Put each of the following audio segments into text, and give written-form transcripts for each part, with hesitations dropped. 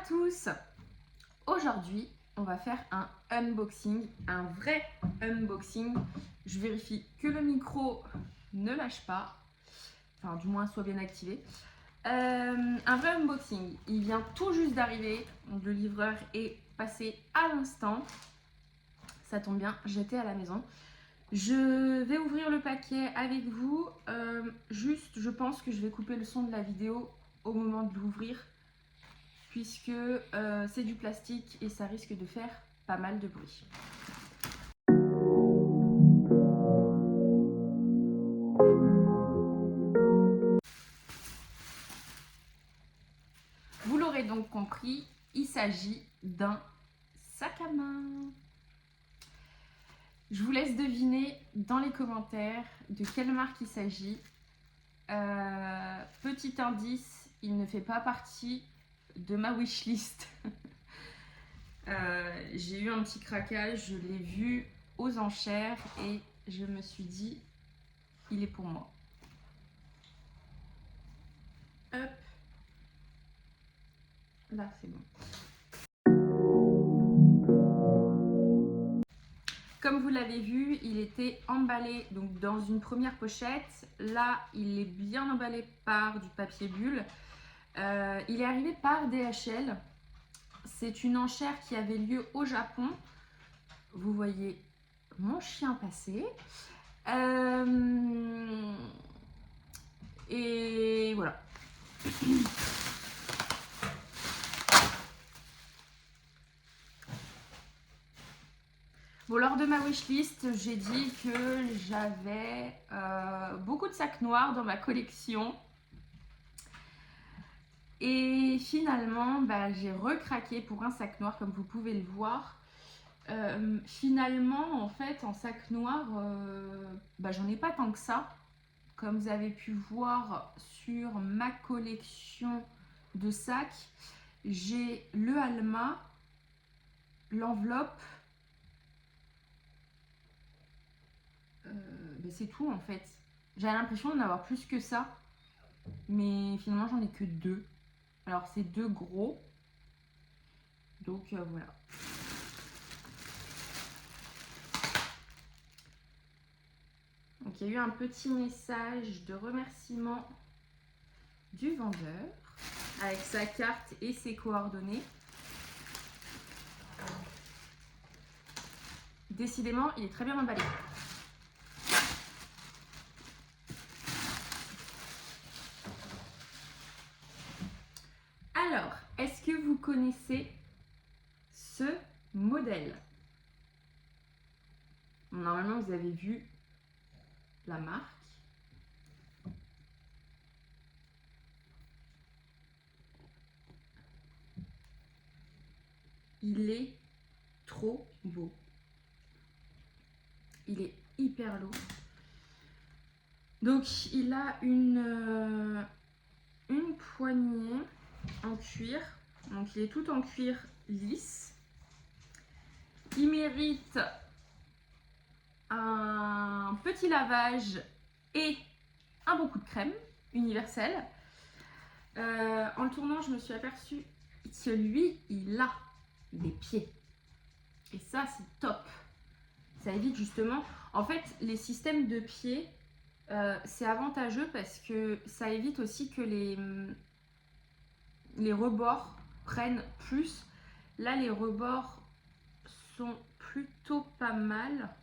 tous. Aujourd'hui, on va faire un unboxing, un vrai unboxing. Je vérifie que le micro ne lâche pas, enfin du moins soit bien activé. Un vrai unboxing, il vient tout juste d'arriver, donc le livreur est passé à l'instant. Ça tombe bien, j'étais à la maison. Je vais ouvrir le paquet avec vous. Juste, je pense que je vais couper le son de la vidéo au moment de l'ouvrir, puisque c'est du plastique et ça risque de faire pas mal de bruit. Vous l'aurez donc compris, il s'agit d'un sac à main. Je vous laisse deviner dans les commentaires de quelle marque il s'agit. Petit indice, il ne fait pas partie de ma wishlist. J'ai eu un petit craquage, je l'ai vu aux enchères et je me suis dit, il est pour moi. Hop. Là, c'est bon. Comme vous l'avez vu, il était emballé donc dans une première pochette. Là, il est bien emballé par du papier bulle. Il est arrivé par DHL. C'est une enchère qui avait lieu au Japon. Vous voyez mon chien passer. Et voilà. Bon, lors de ma wishlist, j'ai dit que j'avais beaucoup de sacs noirs dans ma collection. Et finalement, j'ai recraqué pour un sac noir, comme vous pouvez le voir. Finalement, en fait, en sac noir, j'en ai pas tant que ça. Comme vous avez pu voir sur ma collection de sacs, j'ai le Alma, l'enveloppe. C'est tout en fait. J'ai l'impression d'en avoir plus que ça, mais finalement j'en ai que deux. Alors c'est deux gros, donc voilà. Donc il y a eu un petit message de remerciement du vendeur avec sa carte et ses coordonnées. Décidément, il est très bien emballé. Alors, est-ce que vous connaissez ce modèle? Normalement, vous avez vu la marque. Il est trop beau. Il est hyper lourd. Donc, il a une poignée en cuir. Donc, il est tout en cuir lisse. Il mérite un petit lavage et un bon coup de crème universel. En le tournant, je me suis aperçue que lui, il a des pieds. Et ça, c'est top. Ça évite justement... En fait, les systèmes de pieds, c'est avantageux parce que ça évite aussi que les rebords prennent plus. Là, les rebords sont plutôt pas mal.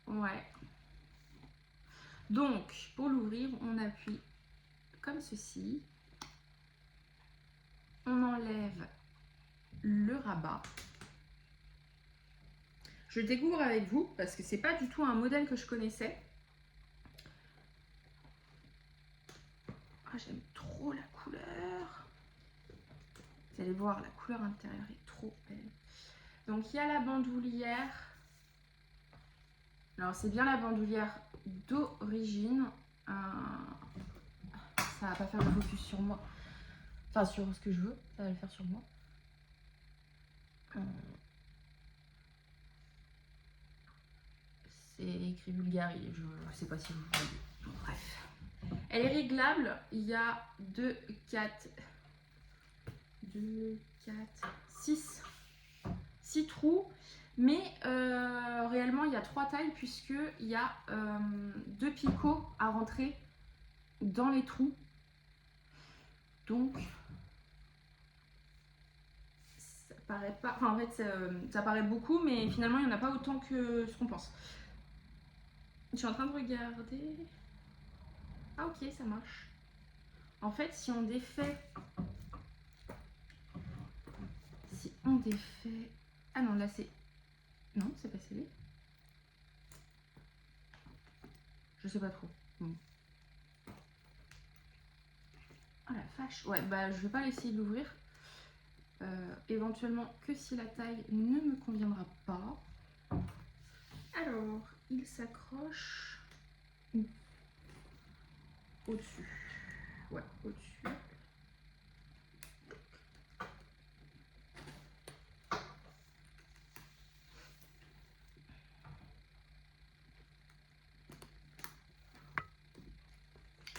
Ouais. Donc, pour l'ouvrir, on appuie comme ceci. On enlève le rabat. Je découvre avec vous parce que c'est pas du tout un modèle que je connaissais. Ah, j'aime trop la couleur. Vous allez voir, la couleur intérieure est trop belle. Donc, il y a la bandoulière. Alors, c'est bien la bandoulière d'origine. Ça va pas faire le focus sur moi. Enfin, sur ce que je veux. Ça va le faire sur moi. C'est écrit Bulgarie, je ne sais pas si vous voyez. Bon, bref. Elle est réglable, il y a 2, 4, 6 trous. Mais réellement, il y a 3 tailles puisqu'il y a 2 picots à rentrer dans les trous. Donc, ça paraît pas... Enfin, en fait, ça paraît beaucoup, mais finalement, il n'y en a pas autant que ce qu'on pense. Je suis en train de regarder... Ah ok, ça marche. En fait, si on défait... Ah non, là c'est... Non, c'est pas scellé. Je sais pas trop. Bon. Oh la vache. Ouais, bah je vais pas essayer de l'ouvrir. Éventuellement que si la taille ne me conviendra pas. Alors, il s'accroche au-dessus. Ouais, au-dessus.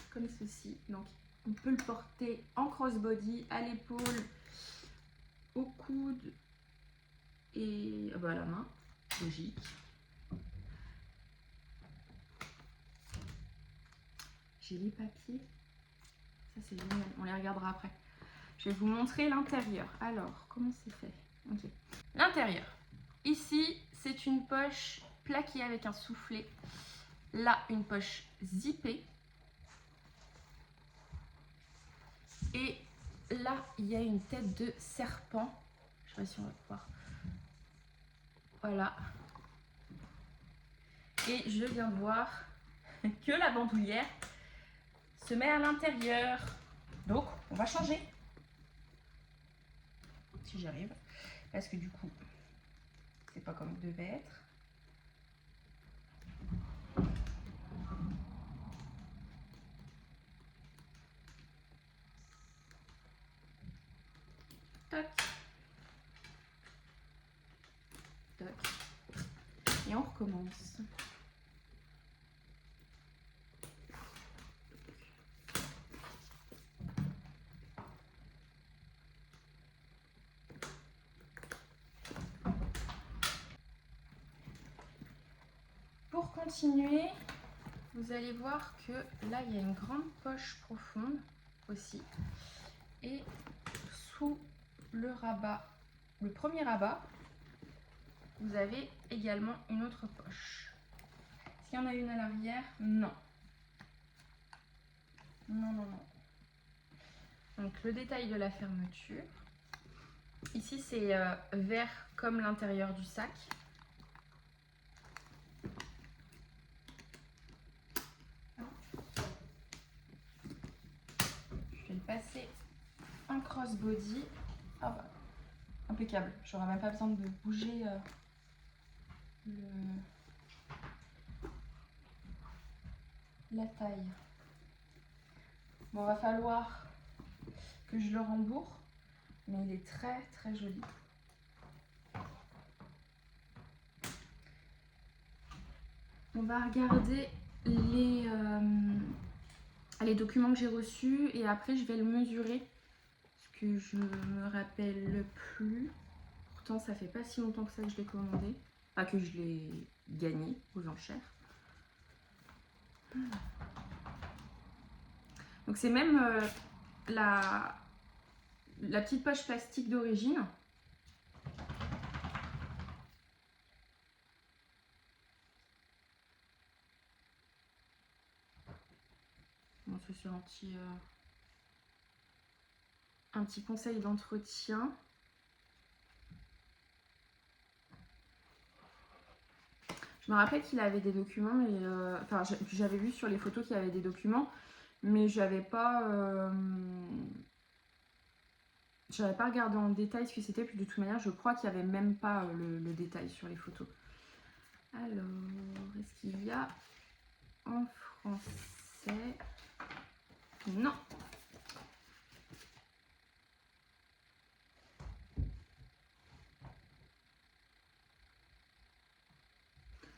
Comme ceci. Donc, on peut le porter en crossbody, à l'épaule, au coude et à la main. Logique. J'ai les papiers. Ça, c'est génial. On les regardera après. Je vais vous montrer l'intérieur. Alors, comment c'est fait? Ok. L'intérieur. Ici, c'est une poche plaquée avec un soufflet. Là, une poche zippée. Et là, il y a une tête de serpent. Je sais pas si on va pouvoir. Voilà. Et je viens de voir que la bandoulière se met à l'intérieur. Donc, on va changer. Si j'y arrive. Parce que du coup, c'est pas comme il devait être. Toc. Toc. Et on recommence. Pour continuer, vous allez voir que là, il y a une grande poche profonde aussi. Et sous le rabat, le premier rabat, vous avez également une autre poche. Est-ce qu'il y en a une à l'arrière? Non. Non, non, non. Donc le détail de la fermeture. Ici, c'est vert comme l'intérieur du sac. Je vais le passer en crossbody. Ah bah, impeccable. J'aurai même pas besoin de bouger la taille. Bon, va falloir que je le rembourre, mais il est très très joli. On va regarder les documents que j'ai reçus et après je vais le mesurer parce que je me rappelle plus. Pourtant ça fait pas si longtemps que ça que je l'ai commandé, pas que je l'ai gagné aux enchères. Donc c'est même la petite poche plastique d'origine. Bon, c'est un petit conseil d'entretien. Je me rappelle qu'il avait des documents, mais enfin j'avais vu sur les photos qu'il y avait des documents, mais j'avais pas regardé en détail ce que c'était. Puis de toute manière, je crois qu'il n'y avait même pas le détail sur les photos. Alors, est-ce qu'il y a en français? Non.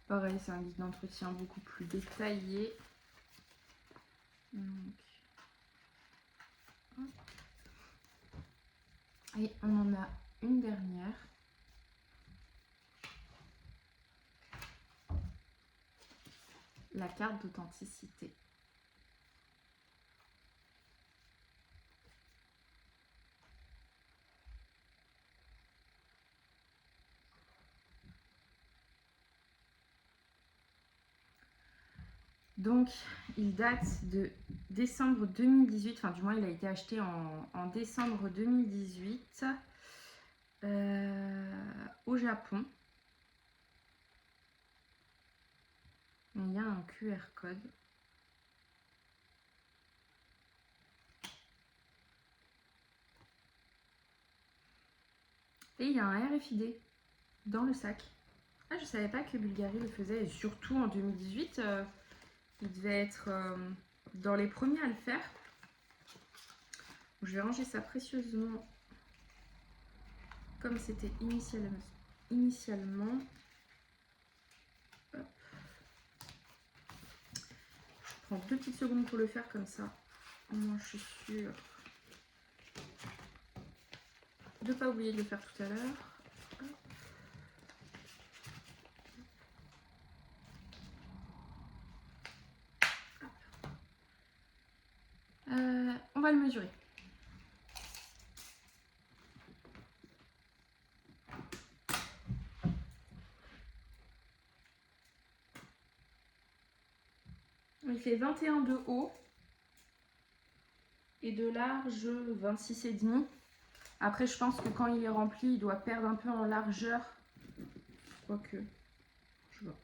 Pareil, c'est un guide d'entretien beaucoup plus détaillé. Donc, et on en a une dernière. La carte d'authenticité. Donc, il date de décembre 2018, enfin du moins il a été acheté en décembre 2018 au Japon. Il y a un QR code. Et il y a un RFID dans le sac. Ah, je savais pas que Bulgari le faisait, et surtout en 2018, il devait être dans les premiers à le faire. Je vais ranger ça précieusement comme c'était initialement. Hop. Je prends 2 petites secondes pour le faire comme ça. Moi, je suis sûre de ne pas oublier de le faire tout à l'heure. On va le mesurer. Il fait 21 de haut et de large 26,5. Après, je pense que quand il est rempli, il doit perdre un peu en largeur. Quoique, je vois.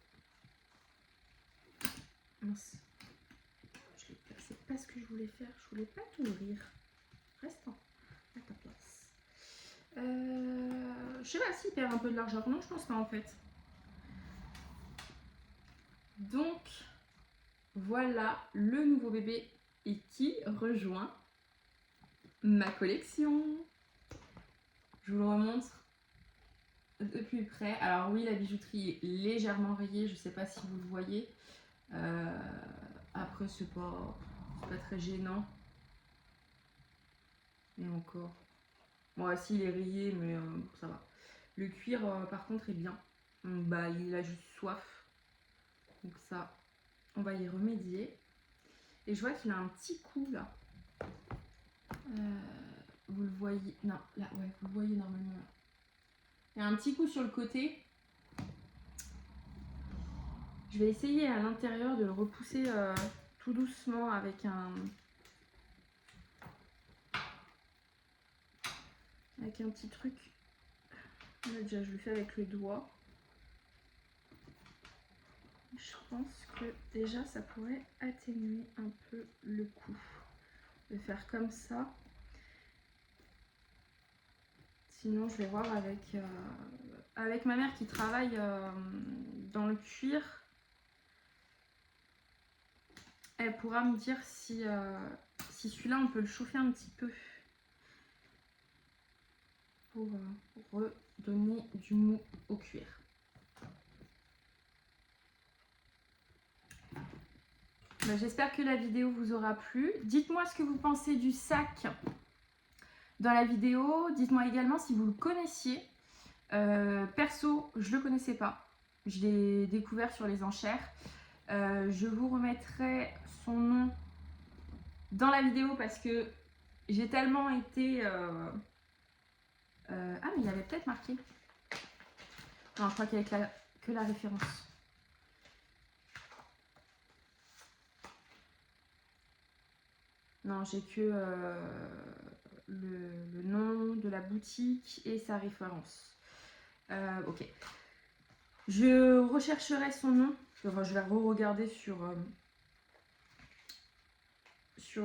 Mince. C'est pas ce que je voulais faire. Je voulais pas t'ouvrir. Reste à ta place. Je sais pas s'il perd un peu de largeur. Non, je pense pas en fait. Donc, voilà le nouveau bébé et qui rejoint ma collection. Je vous le remontre de plus près. Alors oui, la bijouterie est légèrement rayée. Je sais pas si vous le voyez. Après, c'est pas très gênant. Et encore. Bon, si, il est rayé, mais ça va. Le cuir, par contre, est bien. Donc, bah, il a juste soif. Donc ça, on va y remédier. Et je vois qu'il a un petit coup, là. Vous le voyez. Non, là, ouais, vous le voyez normalement. Là. Il y a un petit coup sur le côté. Je vais essayer à l'intérieur de le repousser tout doucement avec un petit truc. Là, déjà, je le fais avec le doigt. Je pense que déjà, ça pourrait atténuer un peu le coup. De faire comme ça. Sinon, je vais voir avec ma mère qui travaille dans le cuir. Elle pourra me dire si celui-là, on peut le chauffer un petit peu pour redonner du mou au cuir. Ben, j'espère que la vidéo vous aura plu. Dites-moi ce que vous pensez du sac dans la vidéo. Dites-moi également si vous le connaissiez. Perso, je ne le connaissais pas. Je l'ai découvert sur les enchères. Je vous remettrai son nom dans la vidéo parce que j'ai tellement été... Ah, mais il avait peut-être marqué. Non, je crois qu'il y avait que la référence. Non, j'ai que le nom de la boutique et sa référence. Ok. Je rechercherai son nom. Enfin, je vais re-regarder sur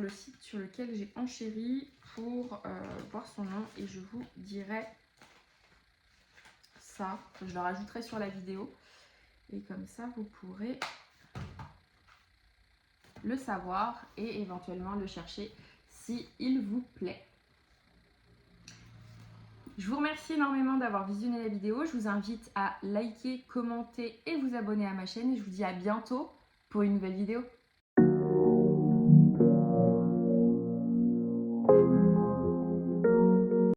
le site sur lequel j'ai enchéri pour voir son nom et je vous dirai ça. Je le rajouterai sur la vidéo et comme ça vous pourrez le savoir et éventuellement le chercher si il vous plaît. Je vous remercie énormément d'avoir visionné la vidéo. Je vous invite à liker, commenter et vous abonner à ma chaîne. Et je vous dis à bientôt pour une nouvelle vidéo.